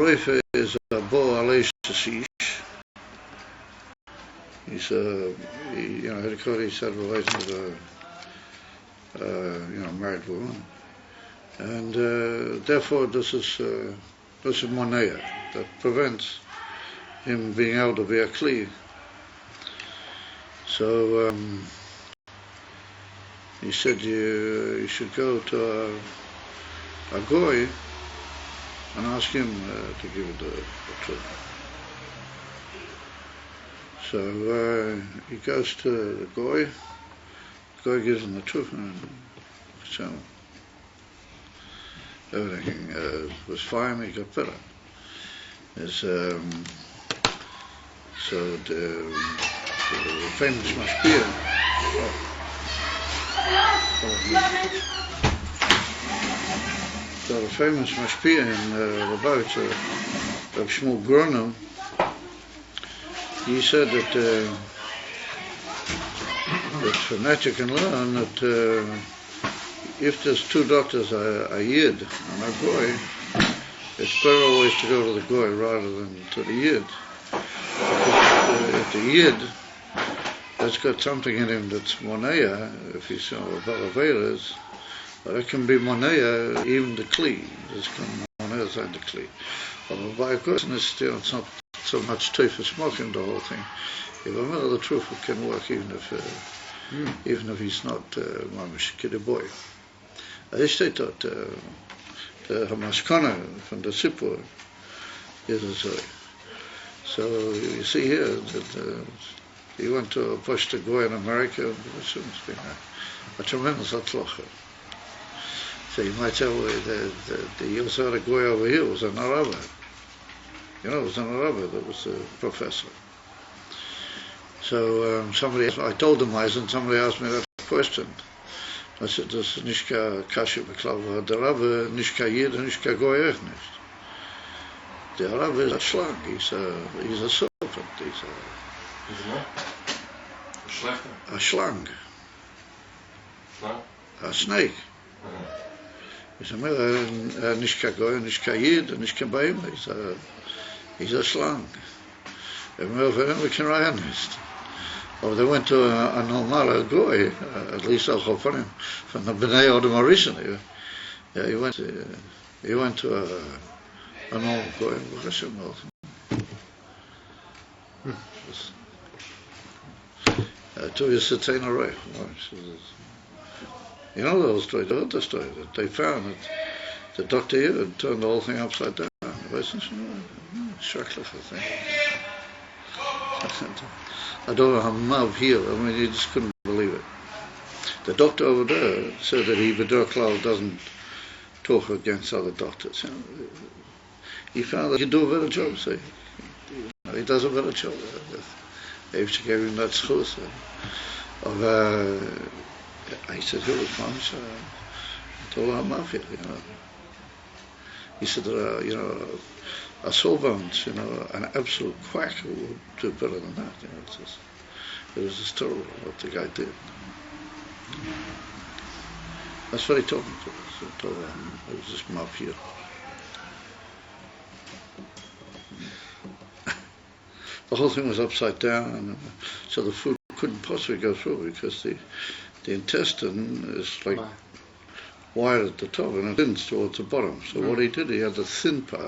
Roife is a bo aleish. He's he's had a relation with a married woman, and therefore this is monea that prevents him being able to be a kli. So he said you should go to a goy and ask him to give you the truth. So he goes to the goy gives him the truth, and so everything was fine. He got better. So the famous mashpia. So the famous mashpia in about Reb Shmuel Gronum, he said that from you can learn that if there's two doctors, a yid and a goy, it's better always to go to the goy rather than to the yid. Because if the yid has got something in him that's monea, if he's a balavedas, but it can be monea, even the kli. There's monea inside the kli. But by of course, it's not so much teeth smoking the whole thing. If a matter of the truth, it can work even if he's not mamish kid boy. I say that the Hamashkana from the Sipur is a story. So you see here that he went to push the goy in America, it's been a tremendous atlocha. So you might say, well, the also had a goy over here was an Arab. It was an Arab that was a professor. So I told him and somebody asked me that question. I said, das ist nicht kashe beklav, der Rabbe nicht yid, nicht goy echt nicht. The Arab is a schlang, he's a serpent, he's a schlang. A snake. He's a nicht goy, nicht yid, nicht baim, he's a schlang. We can write on this. Or they went to a normal goy, at least I'll hope for him, from the B'nai Odom originally. Yeah, he went to a normal goy. To his Satan array. You know those stories, the other story, that they found that the doctor here had turned the whole thing upside down. Schrecklich, I think. I don't know how Mav here, you just couldn't believe it. The doctor over there said that B'derklau doesn't talk against other doctors. He found that he could do a better job, so he does a better job. If she gave him that schus I said, who was Mamish? I told him Mav here, He said that, a soulbound, an absolute quack would do better than that. It was just terrible what the guy did. That's what he told me. It was just Mav here. The whole thing was upside down, and so the food couldn't possibly go through because the intestine is like wide at the top and it thins towards the bottom. So what he did, he had the thin part.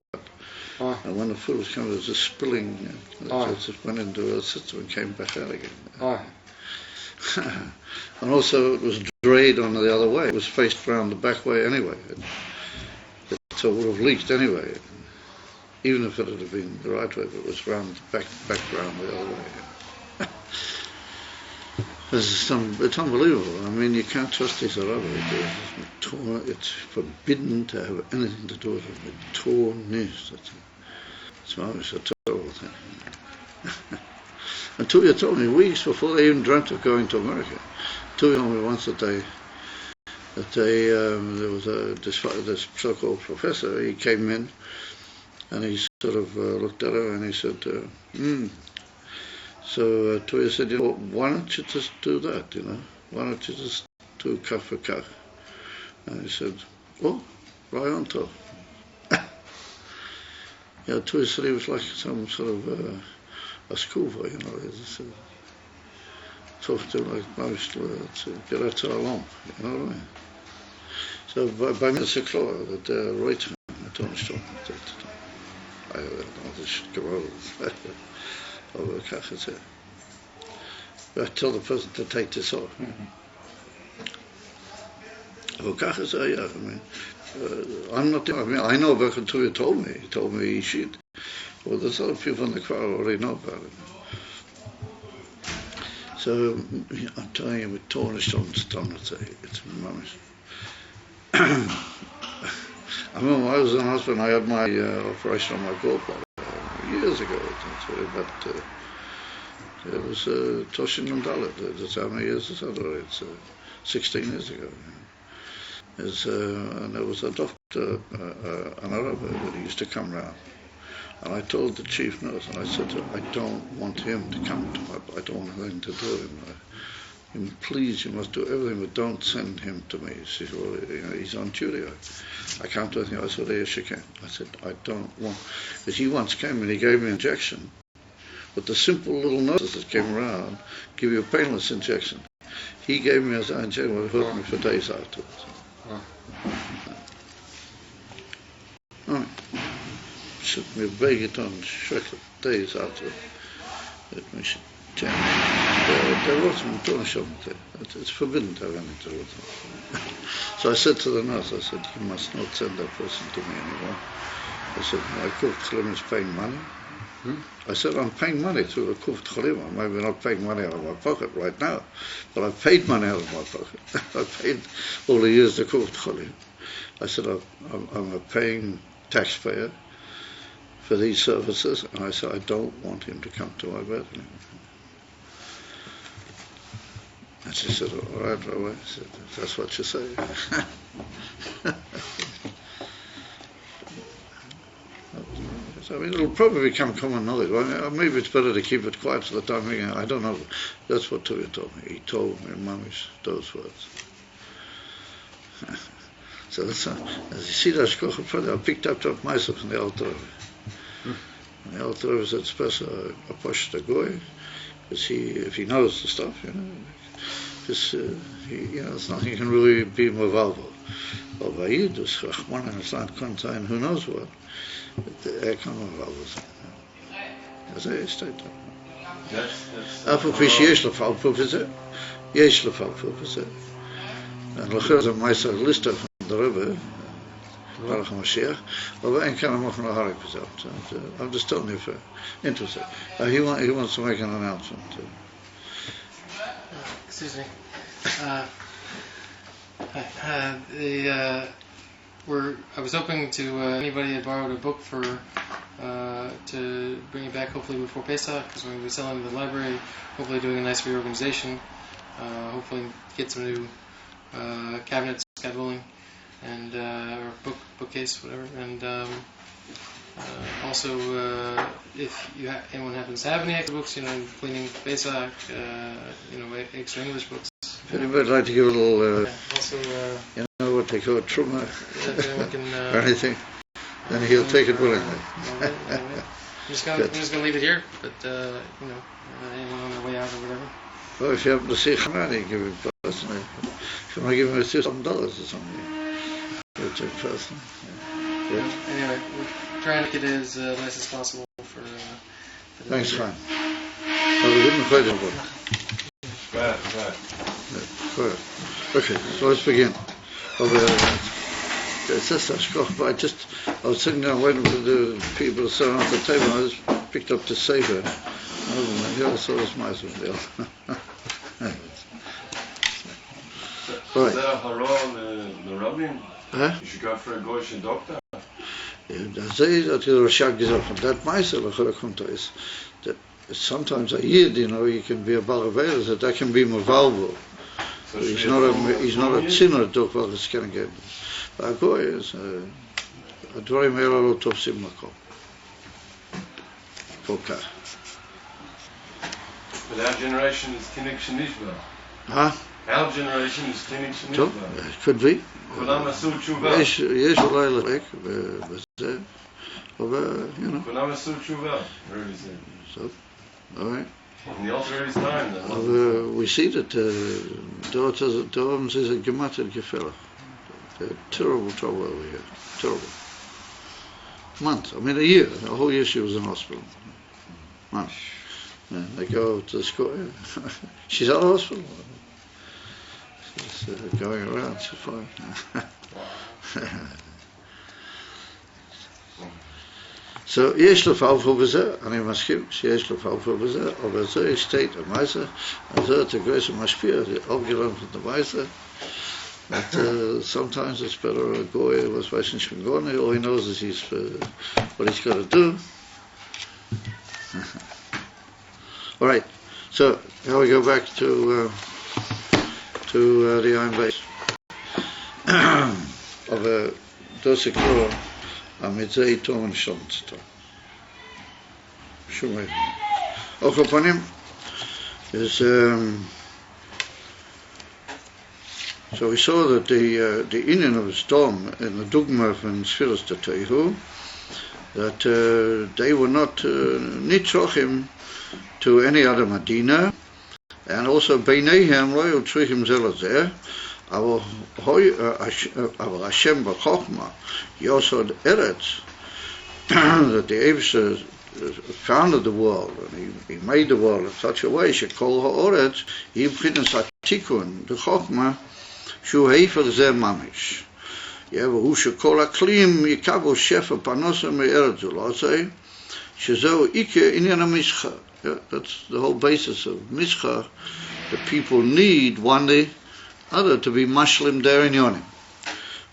And when the food was coming, it was just spilling. It just went into the system and came back out again. And also it was drained on the other way. It was faced round the back way anyway. So it would have leaked anyway. Even if it had been the right way, but it was round back round the other way. It's unbelievable. You can't trust these Arabs. It's forbidden to have anything to do with it. With torn news. It's a terrible thing. And Tuya told me weeks before they even dreamt of going to America. Tuya told me once that there was this so-called professor. He came in and he sort of looked at her and he said, So Tuya said, why don't you just do that, Why don't you just do kach for kach? And he said, right on top. Yeah, Twister, he was like some sort of a schoolboy, you know. It's, talk to him like most to get out to a lump, you know what I mean? So by me, it's a claw that right I don't stop that. I don't know, this should go out over Kachase. I tell the person to take this off. Oh, Kachase, yeah, I mean, I'm not, I mean, I know about it until he told me he should. Well, there's other people in the crowd who already know about it. So, I'm telling you, with tarnished on stone, it's mamish. I remember when I was in hospital, I had my operation on my gallbladder years ago, but it was Toshin and Dalit. That's how many years is that already? It's 16 years ago. And there was a doctor, an Arab, that used to come round. And I told the chief nurse, and I said to her, I don't want him to come to my, I don't want anything to do with him. Please, you must do everything, but don't send him to me. She said, well, you know, he's on duty. I can't do anything. I said, yes, you can. I said, I don't want, because he once came and he gave me an injection, but the simple little nurses that came around give you a painless injection. He gave me an injection that hurt me for days afterwards. Right. Should me beg it on schrecklich days after that we should change. There was some torsion there. It's forbidden to have anything to do. So I said to the nurse, I said, you must not send that person to me anymore. I said, my Kuf Tcholim is paying money. I said, I'm paying money to the Kuf Tcholim. I'm maybe not paying money out of my pocket right now, but I've paid money out of my pocket. I've paid all the years the Kuf Tcholim. I said, I'm a paying taxpayer for these services, and I said, I don't want him to come to my bed anymore. And she said, all right, I said, that's what you say. I mean, it'll probably become common knowledge. Well, maybe it's better to keep it quiet for the time being. I don't know. That's what Tuvia told me. He told me, Mamish, those words. So that's as you see that Shkoch I picked up myself from the altar. And the altar said, special a push the goy, because if he knows the stuff, you know, because it's nothing you can really be movalvo. Or Vayid, or Schachman, and it's not contain who knows what. But can't movalvo. As I state that. After fish yesh lefal pufise, yesh lefal pufise. And lacher is a meister list from the Rebbe, Baruch HaMashiach, but ain't kind of more from the Harik Pizot. I'm just telling you for interest. He wants to make an announcement. Excuse me. I was hoping to anybody had borrowed a book for to bring it back hopefully before Pesach, because we're going to be selling the library, hopefully doing a nice reorganization, hopefully get some new cabinets, scaffolding, and or bookcase, whatever, and also if anyone happens to have any extra books, cleaning Pesach, extra English books. If anybody'd like to give a little, also, what they call truma, can, or anything, then he'll take it willingly. I'm just gonna leave it here, but anyone on their way out or whatever. Well, if you happen to see Hanani, give him personally. If you want to give him $2,000 or something, give it to him personally. Yeah. Anyway, we're trying to get it as nice as possible for Thanks, Chaim. We didn't quite have one. Right. Okay, so let's begin. It's just a shkoch, but I was sitting down waiting for the people to sit around the table, and I just picked up the Sefer. I saw this mice deal. Right. Is that a hara the rabbin? Huh? You should go for a goyish doctor. Da zei dat je Rashad gesagt hat, that mice kommt is that sometimes a yid, he can be a balaveira, that can be mavalvo. So he's not a sinner doch wel eens kennen geben. But a goy is a dvarim elalo topsim makom. Polka. But our generation is Kinnik Shenishba. Huh? Our generation is Kinnik So, Shenishba. could be. כולם עשו תשובה. יש אולי לחלק בזה, you know. When I was so true well, really said. So, all right. In the alternative time, then. We see that dort is a gematter gefährlich. Terrible trouble over here. Terrible. Months. I mean, a year. A whole year she was in hospital. Months. Yeah, they go to the school. She's out of hospital. She's going around. She's fine. So, יש לפעול בזה, אני מסכים שיש לפעול בזה, אבל זה steht am meisten, also der größte משפיע, aufgelernt von der Weise, that sometimes it's better a goy, was weiß nicht von Gorne, all he knows is what he's got to do. All right, so now we go back to the Ayin Beis. Aber das ist klar, mit זה איתו ונשלמת אותו. שום רגע. auf upon him is so we saw that the Indian of Storm in the Dugma from Sfiras to Tehu, that they were not nitrochim to any other Medina, and also Beinehem Royal Trichim Zelazeh, aber Hashem B'Chochma Yosod Eretz, that the Eibster founded the world, and he made the world in such a way, Shekol HaOretz, he b'chinas HaTikun, the Chochma, Shu Heifer Zeh Mamish. V'hu Shekol HaKlim Yikavu Shefa Panosa Me'eretz Zulosei, Shezeu Ike Inyan HaMischa. That's the whole basis of Mischa. The people need one day other to be Muslim there in Yonim.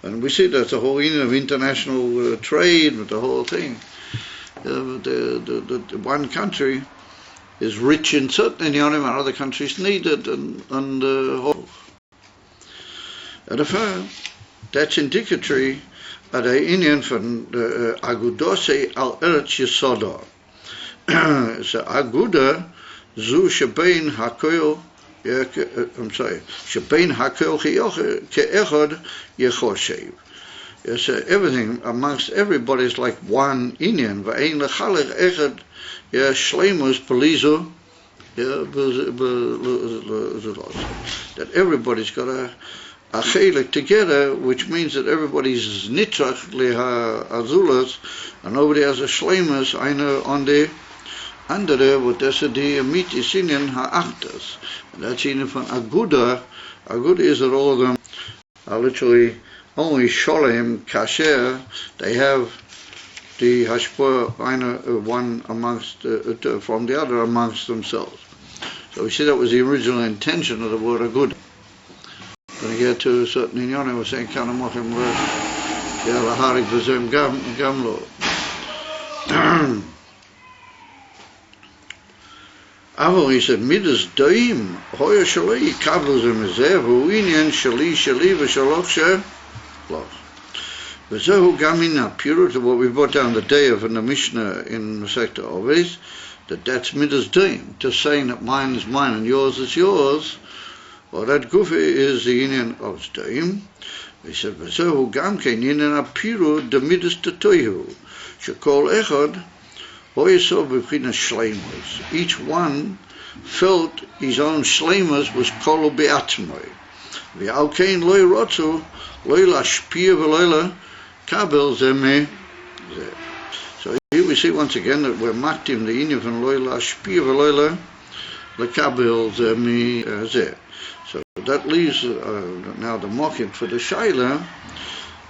And we see that's the whole union of international trade with the whole thing. The one country is rich in certain Yonim and other countries need it, and whole. And that's indicatory of the Indian from the Agudose al Eretz Yesodor. So Aguda zu shebein hakoil, I'm sorry, shebein hakoil ke'echad yechoshev. Yes, everything amongst everybody is like one Indian. V'ein lechalech echad shleimus pelizu. That everybody's got a chelik together, which means that everybody's nitrach leha azulas, and nobody has a shleimus on the andere, what that's the mitis Indian ha'achtas. And that's even from Aguda. Aguda is that all of them are literally only Sholem, Kasher, they have the Hashpur, one amongst, from the other amongst themselves. So we see that was the original intention of the word Aguda. When you get to a certain Inyonim, we're saying, Kanamochim, Laharik V'zem Gamlo. Aber he said, Midas Daim, Hoya Shalei, Kablu Zemezev, Inyan Shali Shali V'Shaloch Loch. V'zehu Gamina, pure to what we brought down the day of in the Mishnah in the sector always, that's Midas Daim, just saying that mine is mine and yours is yours. Well, that Gufi is the Indian of Daim. He said, V'zehu Gamkein, Inyan Apiru, the Midas Tatoihu, Shekol Echad, each one felt his own shleimus was kol be'atzmoi. V'alkein loy rotzu loy lashpia v'loyla kabel zeh. So here we see once again that we're maktim the inyan from loy lashpia v'loyla lekabel zeh. So that leaves now the mocking for the shaila.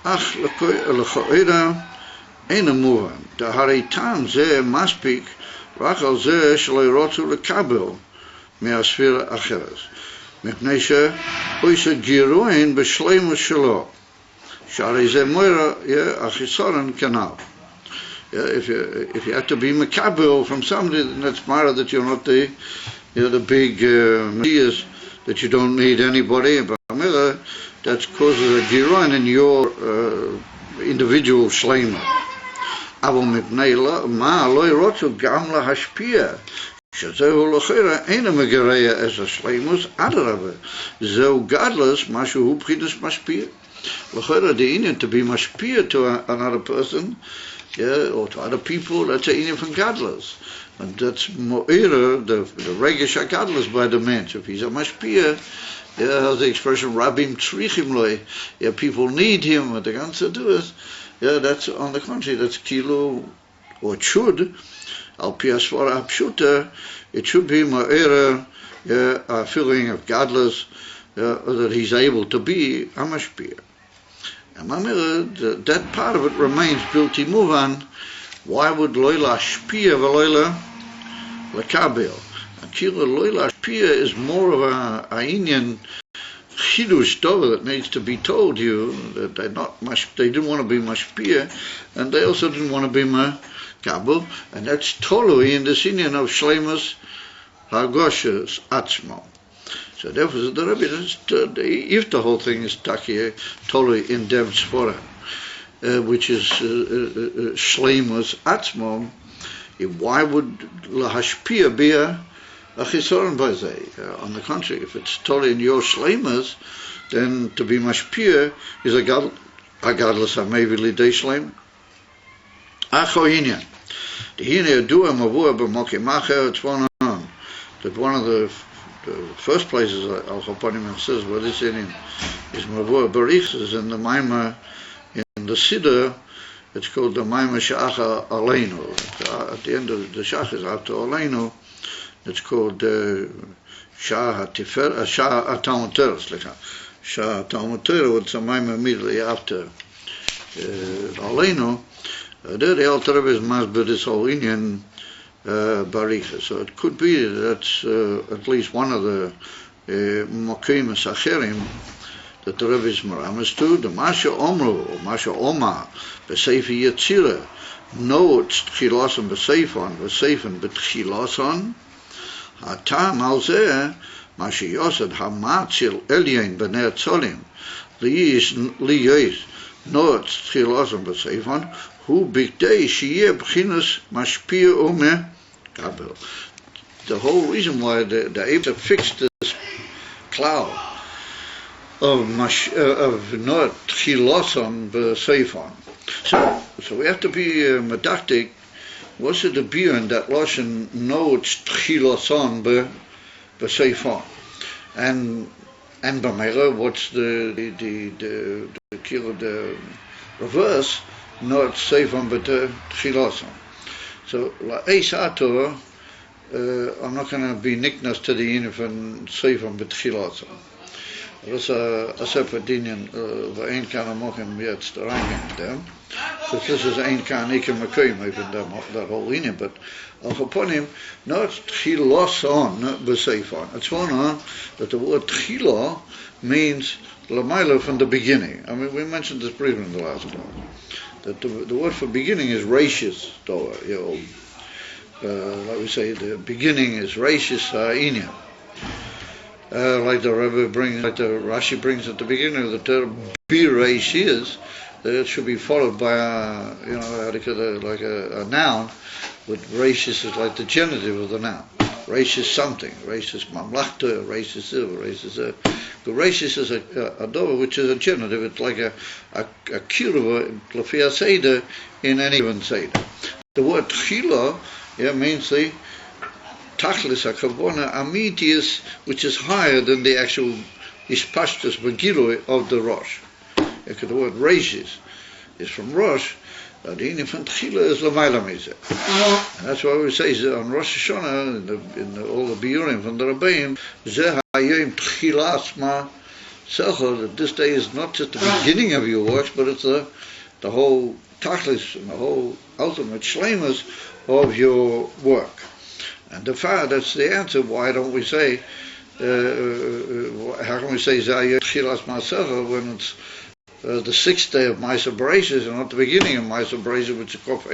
Ach lechoida. אין המובן, דהרי טעם זה מספיק רק על זה שלא רוצו לקבל מהספירה אחרת, מפני שהוא יש גירועין בשלימות שלו, שהרי זה מוירה החיסורן כנ"ל. If you have to be makabel from somebody, then that's matter that you're not the big ideas that you don't need anybody, but that causes a giroin in your individual shleima. אבל מפני מה לא ירוצו גם להשפיע, שזהו לכאורה אינו מגרע את השלימוס, אדרבה, זהו גדלס, משהו הוא בחינת משפיע. לכאורה the Indian to be משפיע to another person or to other people, that's a inyan from gadlus. And that's mo'ira, the regesh gadlus by the mensch. If he's a mashpia, the expression rabim tzrichim loy, people need him, what the ganze do is, that's on the contrary, that's kilo, or it should, al pi asvara pshuta, it should be mo'ira, a feeling of gadlus, that he's able to be a mashpia. And that part of it remains bilti muvan. Why would loyla shpia v'loyla lekabel? Akira loyla shpia is more of a inyan chidush tova that needs to be told you that they didn't want to be mashpia, and they also didn't want to be makabel, and that's totally in this inyan of shleimus hagoshes atzmo. So therefore, the Rebbe, if the whole thing is takia, totally in dem svora, which is shleimus atzmo, why would lahashpia be a chisoron b'zeh? On the contrary, if it's totally in your shleimus, then to be mashpia is a gadlus hamevi lidei shleim. Acho inyan. The hine dua mavua b'mokim acher. It's one on that one of the first places Al Chaponim says what is in is Mavur Barichas in the Maima in the Siddur. It's called the Maima Sha'acha Aleinu. At the end of the Shach is after Aleinu. It's called Shah HaTifer, Shah HaTalmud Torah. Shah HaTalmud Torah, it's a Maima immediately after Aleinu. There the Alter Rebbe is masber this whole Indian Baricha. So it could be that's at least one of the Mokim Sacherim that the Rebbe is meramis to. The Masha Omru, or Masha Oma, B'Seifi Yetzira, no it's Tchilason B'Seifon, B'Seifon B'Tchilason, Hatam Al-Zeh, Masha Yosad Hamatzil Elyain B'Ner Tzolim, Liyis, no it's Tchilason B'Seifon, who bigdei shiyeh b'chinas mashpia ume kabel. The whole reason why the able to fix this cloud of not chiloson b'seifon. So we have to be medactic. What's the beer in that lashon? No, it's chiloson b'seifon. And b'meira, what's the reverse? Not seifon but chiloson. So la'eis ator, I'm not going to be nicknas to the yin from seifon but chiloson. That's a separate dinyan. V'ein kan amochim jetzt reingehen them, because this is ein kan ikem mekoyim even that whole yin. But upon him, not chiloson b'seifon. It's one that the word chilo means lamaila from the beginning. I mean, we mentioned this briefly in the last time. That the word for beginning is rashis, like we say, the beginning is rashis inyan. Like the Rebbe brings, like the Rashi brings at the beginning of the term, be rashis, that should be followed by a noun. With rashis is like the genitive of the noun. Rashis something, rashis mamlachta, rashis silver, rashis. The rashis is a dover which is a genitive. It's like a kiruva lafia seder in any given seder. The word chila means the tachlis hakavona amitius, which is higher than the actual ispashtus begilui of the rosh. The word rashis is from rosh. The inyan from tchila is l'mayla mizeh, and that's why we say on Rosh Hashanah in all the biurim from the Rabbeim, zeh hayom tchilas ma secha, that this day is not just the beginning of your works, but it's the whole tachlis and the whole ultimate shleimus of your work. And that's the answer. Why don't we say? How can we say zeh hayom tchilas ma secha when it's the sixth day of Ma'aser Bereishis and not the beginning of Ma'aser Bereishis, which is Kof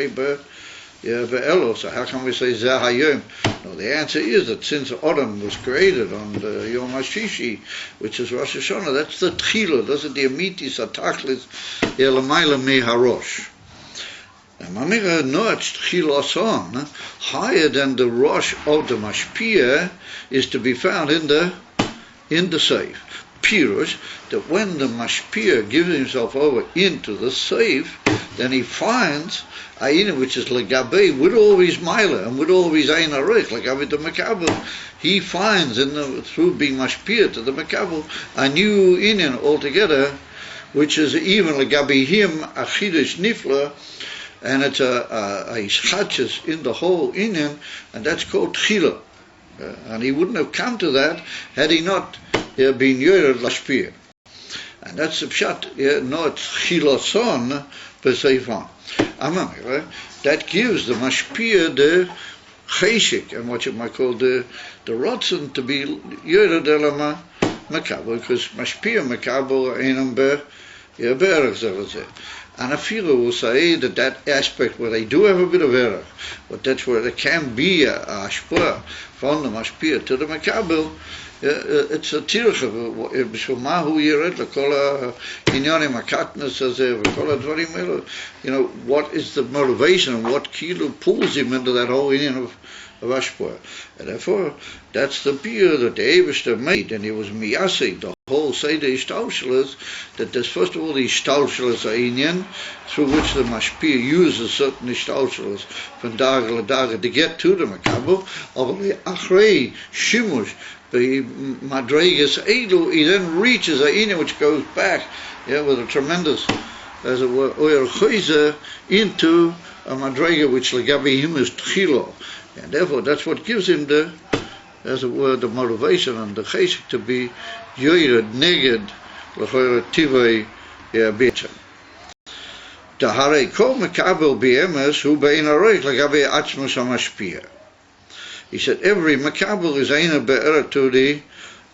Be'elo. So how can we say Zeh Hayom? No, the answer is that since Adam was created on the Yom HaShishi, which is Rosh Hashanah, that's the Tchila, that's the Amitis Atachlis Yelamayla Me Harosh. And Mamira Noach Tchilason, higher than the Rosh of the Mashpia, is to be found in the Seif. Pirush, that when the Mashpia gives himself over into the safe, then he finds Ayin, which is Legabe, with all his Maila and with all his Ayin Arech, Legabe the Makabel, he finds through being Mashpia to the Makabel a new Inyan altogether, which is even Legabe him a Chidush Nifla, and it's a Chachas in the whole Inyan, and that's called Tchila. And he wouldn't have come to that had he not been Yored Lashpia. And that's the Pshat, not Chiloson Pesefan. That gives the Mashpia the Cheshik, and what you might call the Rotzen to be Yored Elama Makabo, because Mashpia Makabo Einam Be'erach Zelazeh. And a fellow will say that aspect where they do have a bit of error, but that's where there can be a ashpah from the mashpia to the makabel. It's a tircha b'shul mahu yired l'kol ha'inyanim hakatnas hazeh v'kol ha'dvarim elu. What is the motivation and what kilo pulls him into that whole inyan of ashpah? And therefore, that's the beer that the Eibishter made, and he was miyaseh the whole Seder Ishtalshelas, that there's first of all the Ishtalshelas Ayin, through which the Mashpia uses certain Ishtalshelas from Daga Ladaga to get to the Makabel, of the Achrei Shimush, the Madregas Edu, he then reaches Ayin, which goes back with a tremendous, as it were, Oyer Chayzer, into a Madrega which Legabi him is Tchilo, and therefore that's what gives him the, as it were, the motivation and the cheshik to be yoyred neged l'choyre tivei b'etchem. Daharei kol makabel b'emes hu be'ein hareich l'gabe atzmus hamashpia. He said every makabel is eina be'eret to the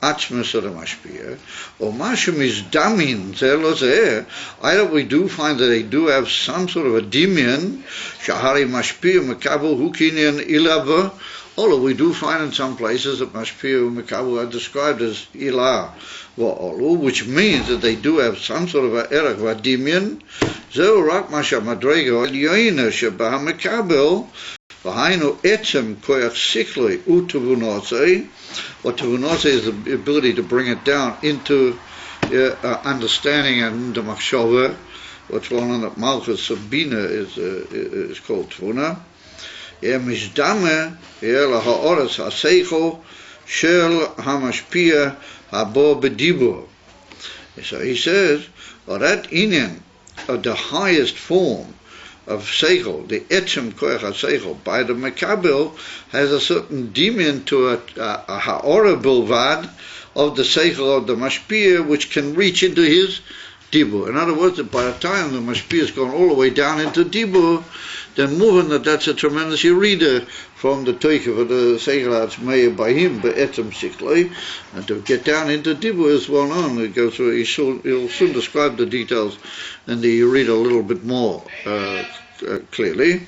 atzmus of the mashpia. Or mashum is damin zeh lo zeh. Either we do find that they do have some sort of a dimion shahari mashpia makabel hu kinyan ilava. Although we do find in some places that Mashpia and Makabu are described as Ilah Wa'olu, which means that they do have some sort of an erech Vadimian. Zeu rak masha madrega al-yoyna shebaha Makabel v'hainu etzem koyach sikloi utuvunose. What tuvunose is the ability to bring it down into understanding and into machshava. What's well known that Malchus Sabina is called Tvuna. Mishdame laha'oras ha'seicho shel hamashpia habo b'dibur. So he says, that inyan of the highest form of seichel, the etzem koyach ha'seichel, by the makabel, has a certain demon to a ha'ora bilvad of the seichel of the mashpia, which can reach into his dibur. In other words, that by the time the mashpia has gone all the way down into dibur, then moving that's a tremendous yerida from the toikev of the seichel made by him, but etzem siklei, and to get down into dibur is well known. It goes through. He'll soon describe the details, and you read a little bit more clearly.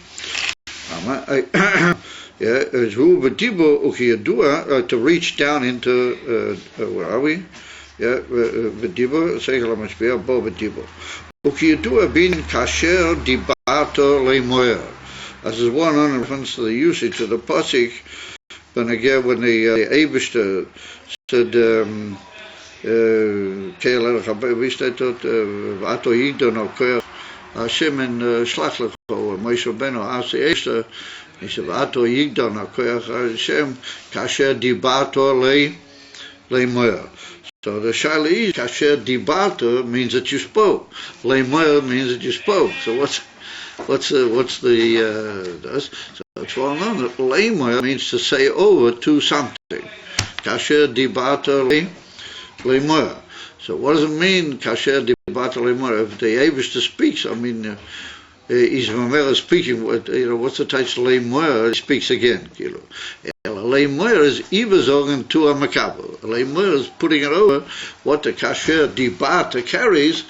To reach down into where are we? V'dibur seichel hamashpia bo v'dibur. Ukiyadua bin kasher dibato leimoyer. As is one on reference to the usage of the pasuk, but again when the Eibishter said, "Keil erech wie steht dort? V'ato yigdo no koyach Hashem in Shlach lecho Moshe Rabbeinu asked the Eibishter, he said, "V'ato yigdo no koyach Hashem kasher dibato leimoyer." So the shaila is kasher dibarta means that you spoke. Leimoyer means that you spoke. So what's the so it's well known that leimoyer means to say over to something. Kasher dibarta leimoyer. So what does it mean kasher dibarta leimoyer? If the Eibishter speaks, I mean he's speaking. What's the title leimoyer? He speaks again. Leimoyer is ivazogen to a makabel. Leimoyer is putting it over what the kasher dibata carries.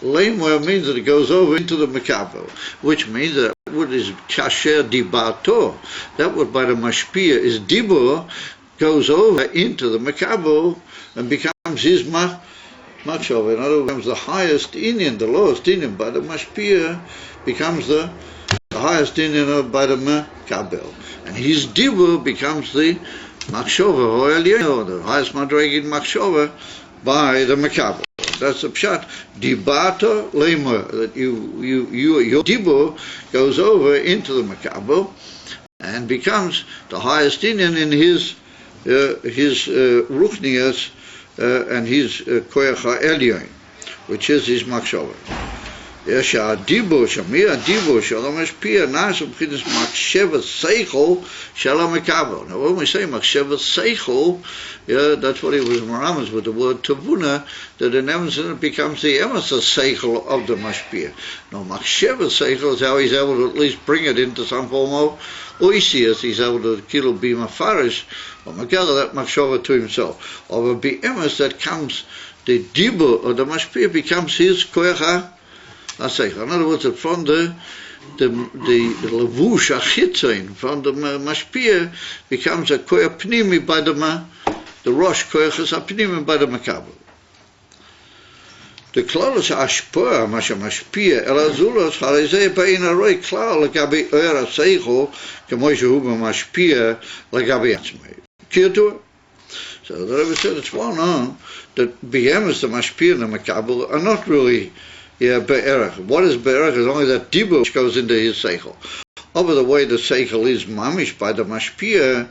Leimoyer means that it goes over into the makabel, which means that what is kasher dibato, that what by the mashpia is dibur, goes over into the makabel and becomes his machshava. In other words, the highest inyan, the lowest inyan by the mashpia becomes the highest inyan by the makabel. And his dibur becomes the machshava, or the highest madreg in machshava, by the makabel. That's the pshat. Dibata lemer, that your dibur goes over into the makabel and becomes the highest inyan in his ruchnias and his koyach ha'elyon, which is his machshava. שהדיבור, שמיר הדיבור של המשפיע נעשה מבחינת מחשבת שכל של המקבל. Now when we say מחשבת שכל, that's what he was maramas with the word tavuna, that in Emerson it becomes the emes seichel of the mashpia. Now מחשבת seichel is how he's able to at least bring it into some form of oisius, he's able to kill be mafarish, or gather that machshava to himself. Or be emes that comes, the dibur of the mashpia becomes his koyach. In other words, from the levush achitzain, from the mashpia, becomes a koyach pnimi by the rosh koyach is a pnimi by the makabel. The klolos ashpor, masha mashpia, el azulos, harizeh ba'in aroi klal, legabi oyer aseicho, kemo shehu b'mashpia, legabi atzmei. Kiyatu? So the Rebbe said it's well known that behemoths, the mashpia and the makabel, are not really be'erach. What is be'erach? Is only that dibur which goes into his seichel. Over the way the seichel is mamish by the mashpia,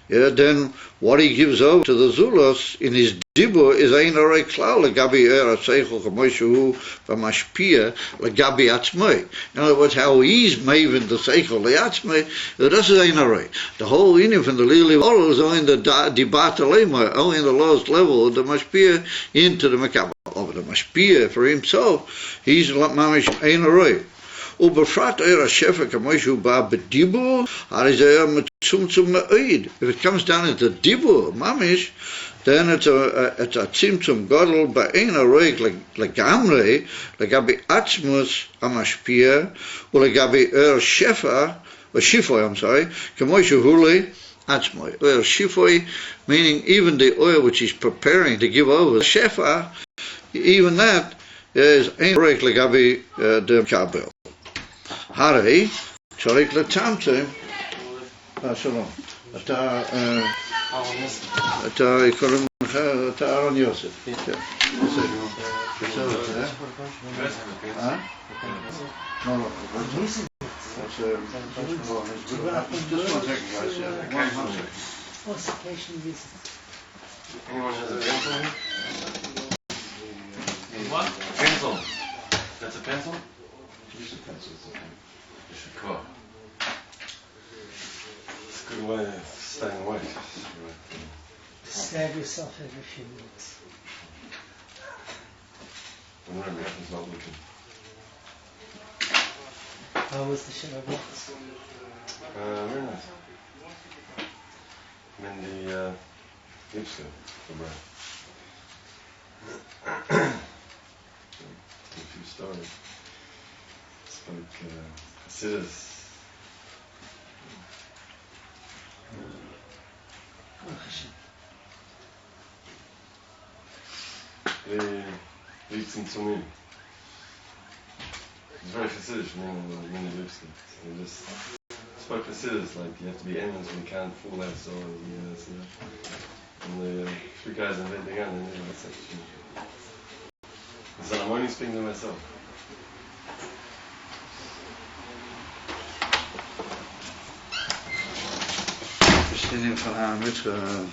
then what he gives over to the zulos in his dibur is ein arei klal legabi er seichel k'moishu v'mashpia legabi atzmei. In other words, how he's maven the seichel le'atzmei, this is ein arei. The whole inyan from the lili oral is only in the dibata lema, only in the lowest level of the mashpia into the makabel. Over the mashpia for himself, he's mamish ein arei. Ubefrat er shefa k'moishu ba b'dibur, harizeh mitzumtzum me'id. If it comes down into dibur, mamish, then it's a tzimtzum gadol ba'ein arei legamrei, legabi atzmus amashpia, ulegabi er shefa, or shifoy, k'moishu huli atzmoi. Er shifoy, meaning even the oil which he's preparing to give over, shefa, even that is ein arei legabi the kabel. Harei, tzarich letamtem, שלום. אתה קוראים לך, אתה אהרון יוסף. כן. בסדר. No. Just one second, guys. What's the patient visa? Anyone has a pencil? What? Pencil. That's a pencil? Use a pencil. You should call. It's a good way of staying awake. Stab yourself every few minutes. When Rabbi Yachin's not looking. How was the show box? Very nice. I'm in the Lipska for bread. A few stories. Spoke Hasidus. Liebsten zu mir. It's very Hasidic, many Lipski. So we just spoke Hasidus, like you have to be eminent when you can't fool that so and the three guys invent the gun and that's actually. So I'm only speaking to myself. Christine van haar mitzvah,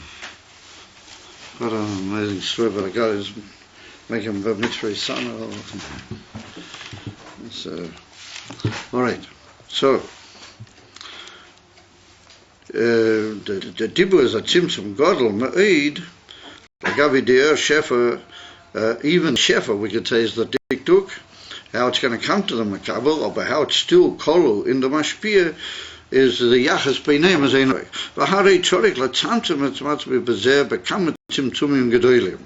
what an amazing story, but God is making him a mitzvah son. All right, so the dibur is a tzimtzum gadol me'id, legabi de'er shefa, even shefa we could say is the dikduk, how it's going to come to the makabel, or how it's still kolu in the mashpia, is the yachas b'neim as ein. V'harei tzorich latzamtzum et tzmatzmi b'zeh b'kamet tzimtzumim gedolim.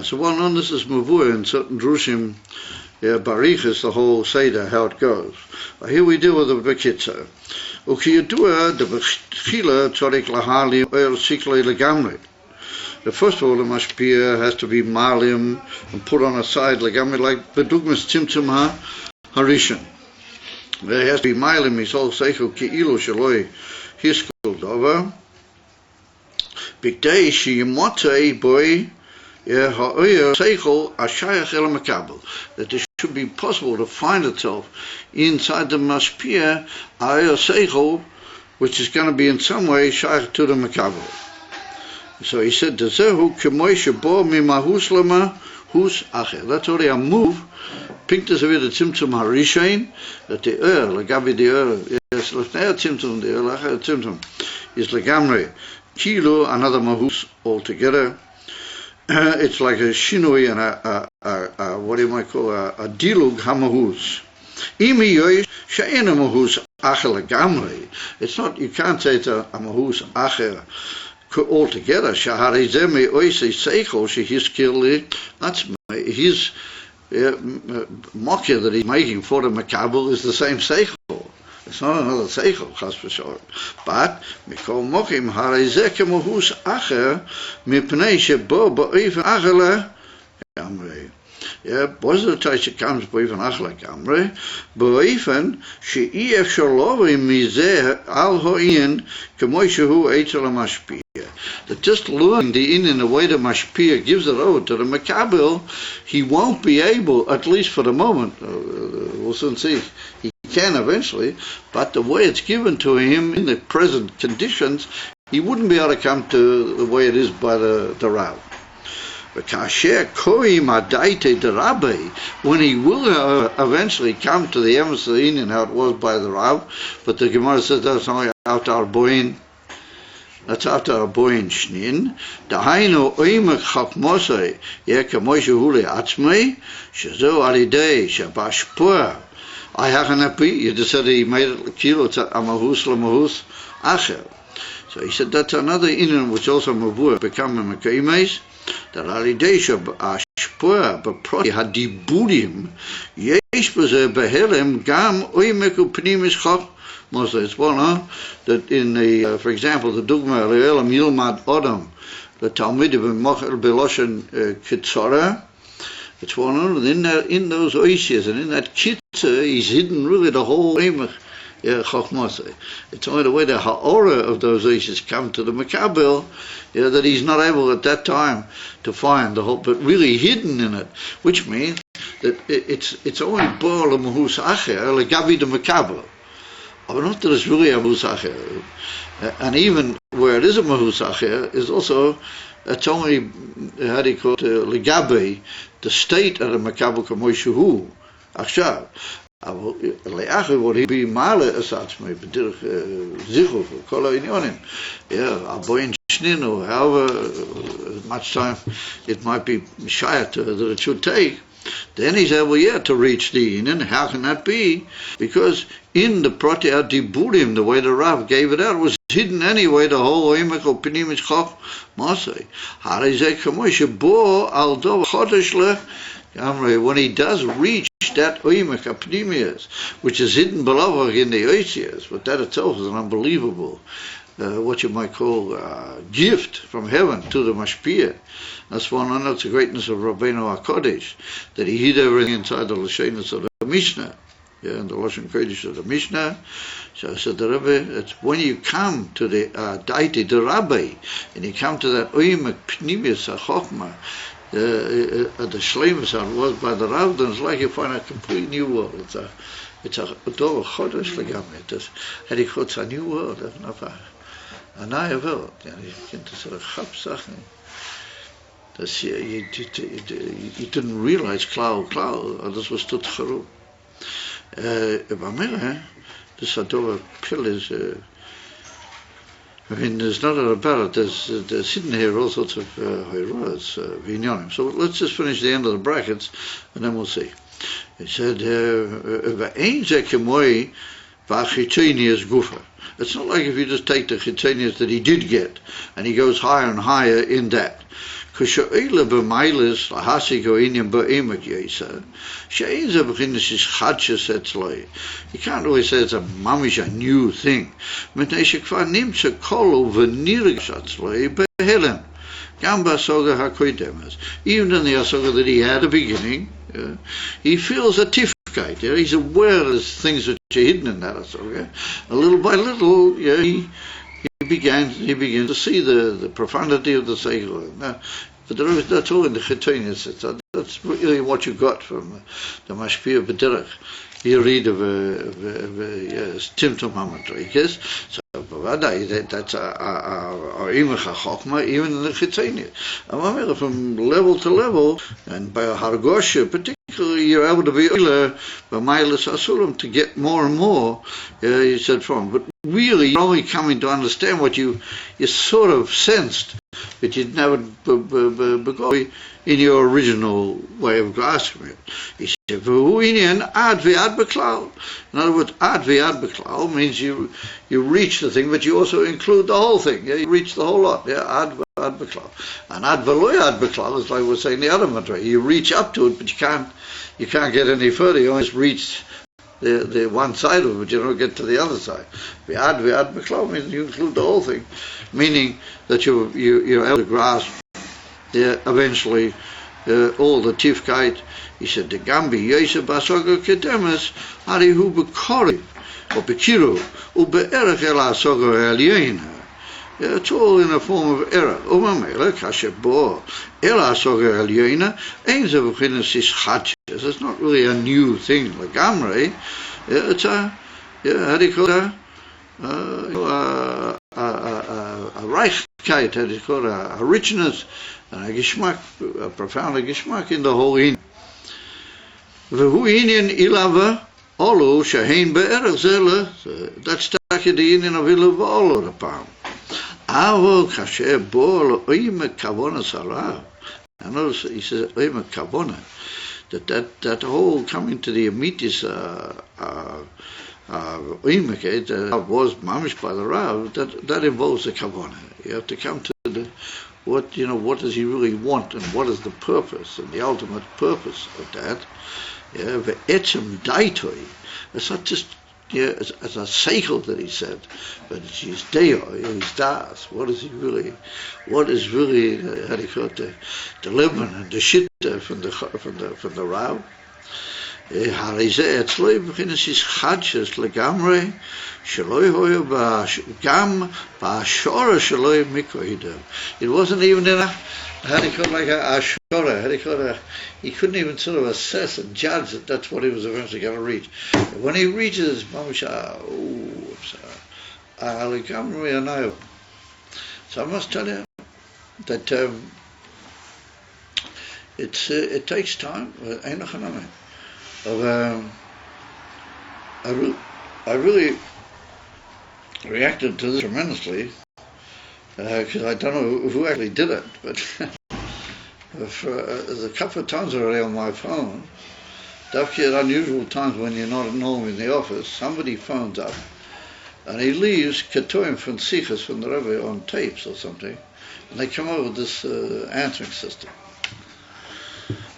So well known, this is mavur in certain drushim, barichas, the whole seder, how it goes. But here we deal with the bekitza. Ukiyadua the bechila tzorich lahali oil siklei legamri. The first of all, the mashpia has to be malim and put on a side legamri, like bedugmas tzimtzum harishan. There has to be malim misol seichel ki'ilu shaloi hiskul dover. Bigdei sheyimotei boy that it should be possible to find itself inside the mashpia, seichel, which is going to be in some way shaykh to the makabel. So he said, that's already a move. Pinkt is weer de Tzimtzum Harishain, that the Lagabi the yes, Lefnei Tzimtzum, the Lacha Tzimtzum, is Lagamre, Kilo, another Mahus altogether. It's like a Shinui and a what do you might call a Dilug Hamahus. Imi Yoish, She'ena Mahus Acher Lagamre. It's not, you can't say it's a Mahus Acher altogether. Shahari Zemi Oise Seichel, Shehiskili, that's his mocker that he's making for the makabel is the same seichel. It's not another seichel, chas v'sholem. But mikol mokim harizeh kemohus acher mipnei shebo ba'oifen acher legamrei. Was the Taisha comes ba'oifen acher legamrei ba'oifen she'i efshar lovim mizeh al ho'in kemoi shehu eitzel ha'mashpiyah. That just luring the in the way the mashpiyah gives it over to the makabel, he won't be able, at least for the moment, we'll soon see, he can eventually, but the way it's given to him in the present conditions, he wouldn't be able to come to the way it is by the Rav. When he will eventually come to the emes and how it was by the Rav, but the Gemara says that's only after our boin. That's after a boyin shnin. Dahainu oimek chakmosei yekamoishe huli atzmei shezo alidei shabashpua. I happen you just said he made it kilo. It's a mahus lamahus acher. So he said that's another inin which also mavur become a mekaimes. That alidei shabashpua beproti hadiburim yesh b'zeh behelem gam oimek upnimis chak. It's well known that in the, for example, the Dugma Le'elam Yilmad Odom, the Talmidim Mochel Beloshen Kitzora, it's well known that in those oisias and in that Kitzah, he's hidden really the whole Eimach Chochmosei. It's only the way the Ha'ora of those oisias come to the Makabel, that he's not able at that time to find the whole, but really hidden in it, which means that it's only Bo'al Mahus Acher, Legavi the Makabel. But not that it's really a mahus acher, and even where it is a mahus acher, is also it's only how do you call it legabe, the state of the makabel kamoishuhu achshav. Leacher would he be male esatzmei b'dirch zichur for kol ha'inyonim. Aboyin shnin or however much time it might be shayat that it should take. Then he said, well, to reach the Inin, how can that be? Because in the Protea Diburim, the way the Rav gave it out, it was hidden anyway, the whole Oimek or Pinimis Chof Masei. Harizek Kamoishe Bo Al Dov Chodesh Le, when he does reach that Oimek Pnimius, which is hidden below in the Oisias, but that itself is an unbelievable what you might call gift from heaven to the Mashpiyah. That's one on that's the greatness of Rabbeinu HaKodesh, that he hid everything inside the Lashonos of the Mishnah, and the Lashon Kodesh of the Mishnah. So I said the Rebbe, it's when you come to the Daiti, the Rabbi, and you come to that Oimek Pnimius HaChochma, the Shleimus that was by the Rav, then it's like you find a complete new world. It's a Dor Chodesh Legamet. It's a new world. Een nieuwe wereld. Ja, je kunt het zo grap zeggen. Dus you didn't realize klauw, dat was tot geroep. Maar meer, dus dat door een pil is, I mean, there's not about it. There's hidden here all sorts of words, vinyonim. So let's just finish the end of the brackets, and then we'll see. He said, "V'ein ze kemoi v'achitonius gufa." It's not like if you just take the chitonius that he did get, and he goes higher and higher in that. Kusho'ila b'mailis lahasi go'inim ba'emek yesa. She'in ze b'chinis is chadshas etzloi. You can't always say it's a mamish, a new thing. Mitnei shekvar nimtze kolu v'nirgish etzloi behelem. Gamba soga hakoidemes. Even in the asoga that he had at the beginning, he feels a tifkite. He's aware there's things that are hidden in that asoga. Little by little, he begins to see the profundity of the seichel. But that's all in the Chitonius. That's really what you got from the Mashpia B'derech. You read of Timtum HaMadrig, yes? So, that's our Imach HaChokmah, even in the Chitonius. And from level to level, and by Hargosha particularly, you're able to be by Mailis Asurim to get more and more, you said from. But really, you're only coming to understand what you sort of sensed, but you'd never go in your original way of grasping it. He said, ad beklal. In other words, ad beklal means you reach the thing, but you also include the whole thing. Yeah, you reach the whole lot. Yeah, ad beklal. And ad beklal is like we're saying the other matter. You reach up to it, but you can't get any further. You always reach the one side of it, but you don't get to the other side. Ad beklal means you include the whole thing, meaning that you're able to grasp eventually all the tifkeit. He said, the Gambi Yosef Basoga Kedemes, Harihu Bekori, or Bekiru, Ube'erech El Asoga Elyeina. It's all in a form of error. Umamela, Kashebo, El Asoga Elyeina, Ein Zevuchinas is Chadjes. It's not really a new thing, like Amre. It's how do you call it? A Reichkeit, how do you call it? A richness, and a Geschmack, a profound Geschmack in the whole in. V'hu inyan ilava olu shehein be'erech zeh that's the inyan of ilav olu apam. Avo kasher bo oime kavona sarah. And notice he says oime kavona. That whole coming to the amitis oimeke that was mamish by the Rav, that involves the kavona. You have to come to the what does he really want, and what is the purpose and the ultimate purpose of that. Ve'etzem daitoi. It's not just as a seichel that he said, but it's his deo, his das. What is really how do you call it, the lemon and the shitta from the Rav. Harizeh etzloi b'chinas is chadshas legamrei sheloi hoyo gam ba'ashora sheloi mikoidem. It wasn't even in how do you call it, like a ashora, how do you call it, he couldn't even sort of assess and judge that that's what he was eventually going to reach. When he reaches Mamusha, so I must tell you that it takes time. I really reacted to this tremendously, because I don't know who actually did it, but there's a couple of times already on my phone, definitely at unusual times when you're not at home in the office, somebody phones up and he leaves Ketoim from Sichas from the Rebbe on tapes or something, and they come up with this answering system.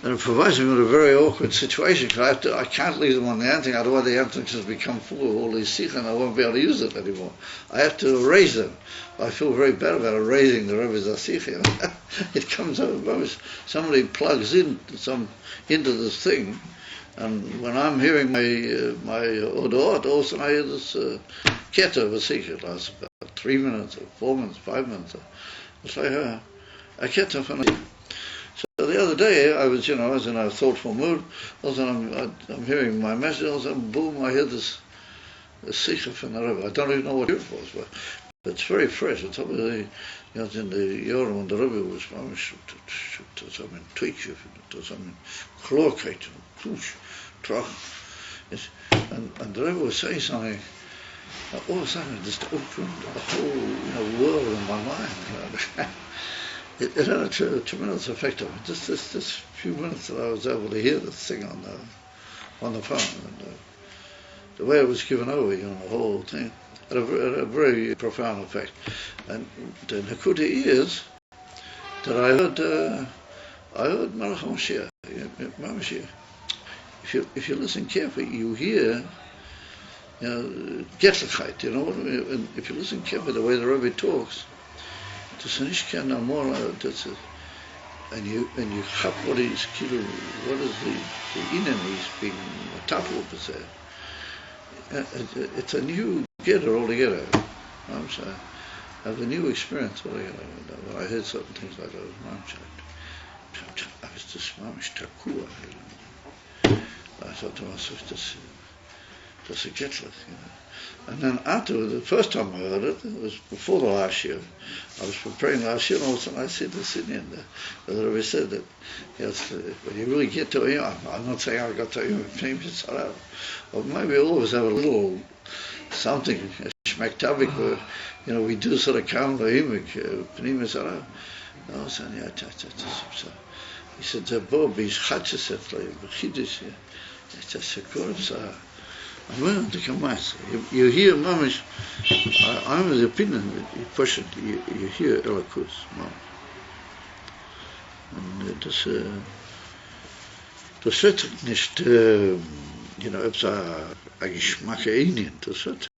And it provides me with a very awkward situation, because I can't leave them on the answering, otherwise the answering has become full of all these sikhs and I won't be able to use it anymore. I have to erase them. I feel very bad about erasing the Rebbe's Asikh. It comes out, somebody plugs into this thing, and when I'm hearing my Odot, all of a sudden I hear this Keta of a Sikh. It lasts about 3 minutes, or 4 minutes, 5 minutes. It's like a Keta from a. So the other day, I was in a thoughtful mood. Also, I'm hearing my message. Also, boom! I hear this sikha from the Rebbe. I don't even know what it was, but it's very fresh. It's obviously, it's in the Yoram when the Rebbe was to some tweakshif, to some chlorkite, push, trach, and the Rebbe was saying something. All of a sudden, it just opened a whole world in my mind. It had a tremendous effect on me. Just this few minutes that I was able to hear this thing on the phone, and the way it was given over, the whole thing, had a very profound effect. And the Nakuta is that I heard Malach Mashiach. If you listen carefully, you hear Getlechheit. And if you listen carefully, the way the Rebbe talks. And you have what is the inner is being tapu per se. It's a new getter altogether. I have a new experience altogether when I heard certain things like that. I was just mamish takua. I thought to myself, that's a getlet, you know. And then after, the first time I heard it, it was before the last year. I was preparing last year, and all of a sudden I said this in the Rebbe said that, yes, when you really get to Ayin, I'm not saying I got to Ayin, but maybe all of us have a little something, shmektavik, where, you know, we do sort of count the himik, pneumis sarah. I was saying, yeah, he said, Bob, he's chatches at like, Chidish, it's just a course. I'm willing to come out. You hear mamish. I'm of the opinion that you push it. You hear eloquence, and das wird nicht, you know, it's a Geschmack Ayin. Das wird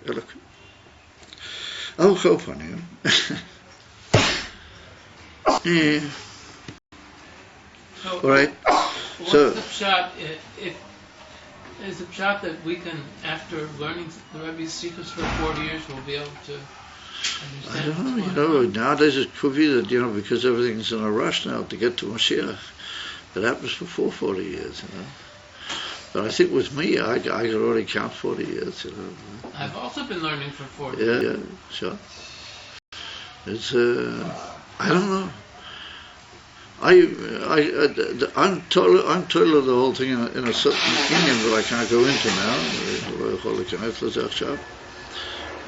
eloquent. I'll go for you. Yeah. So, All right. What's So the pshat? Is the pshat that we can, after learning the Rebbe's secrets for 40 years, we'll be able to I understand? don't know. You know, nowadays it could be that, you know, because everything's in a rush now to get to Mashiach. It happens before 40 years, you know. But I think with me, I could already count 40 years, you know. I've also been learning for 40 Yeah, years. yeah, sure. It's I don't know. I'm told the whole thing in a certain union that I can't go into now.